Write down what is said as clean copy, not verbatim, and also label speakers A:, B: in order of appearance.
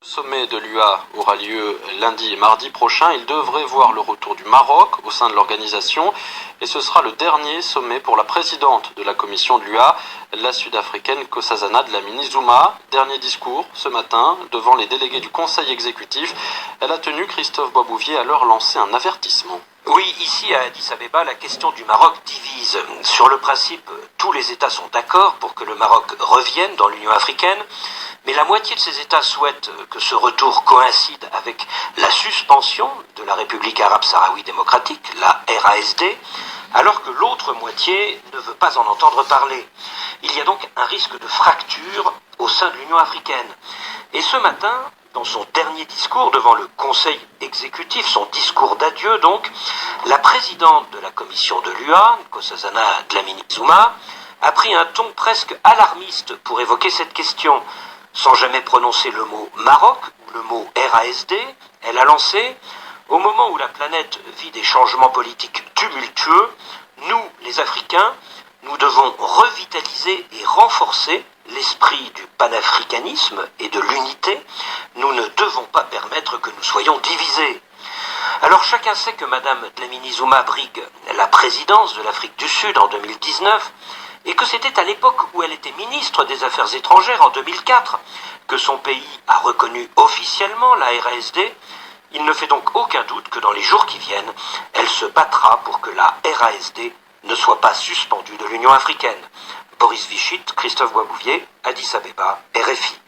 A: Le sommet de l'UA aura lieu lundi et mardi prochain. Il devrait voir le retour du Maroc au sein de l'organisation et ce sera le dernier sommet pour la présidente de la commission de l'UA, la sud-africaine Nkosazana Dlamini Zuma. Dernier discours ce matin devant les délégués du conseil exécutif. Elle a tenu, Christophe Boisbouvier, à leur lancer un avertissement.
B: Oui, ici à Addis Abeba, la question du Maroc divise. Sur le principe, tous les États sont d'accord pour que le Maroc revienne dans l'Union africaine, mais la moitié de ces États souhaitent que ce retour coïncide avec la suspension de la République arabe sahraoui démocratique, la RASD, alors que l'autre moitié ne veut pas en entendre parler. Il y a donc un risque de fracture au sein de l'Union africaine. Et ce matin, dans son dernier discours devant le Conseil exécutif, son discours d'adieu donc, la présidente de la commission de l'UA, Nkosazana Dlamini Zuma, a pris un ton presque alarmiste pour évoquer cette question. Sans jamais prononcer le mot Maroc ou le mot RASD, elle a lancé « Au moment où la planète vit des changements politiques tumultueux, nous, les Africains, nous devons revitaliser et renforcer l'esprit du panafricanisme et de l'unité. Nous ne devons pas permettre que nous soyons divisés. » Alors chacun sait que Madame Dlamini Zuma brigue la présidence de l'Afrique du Sud en 2019 et que c'était à l'époque où elle était ministre des Affaires étrangères en 2004 que son pays a reconnu officiellement la RASD. Il ne fait donc aucun doute que dans les jours qui viennent, elle se battra pour que la RASD ne soit pas suspendue de l'Union africaine. Boris Vichit, Christophe Boisbouvier, Addis Abeba, RFI.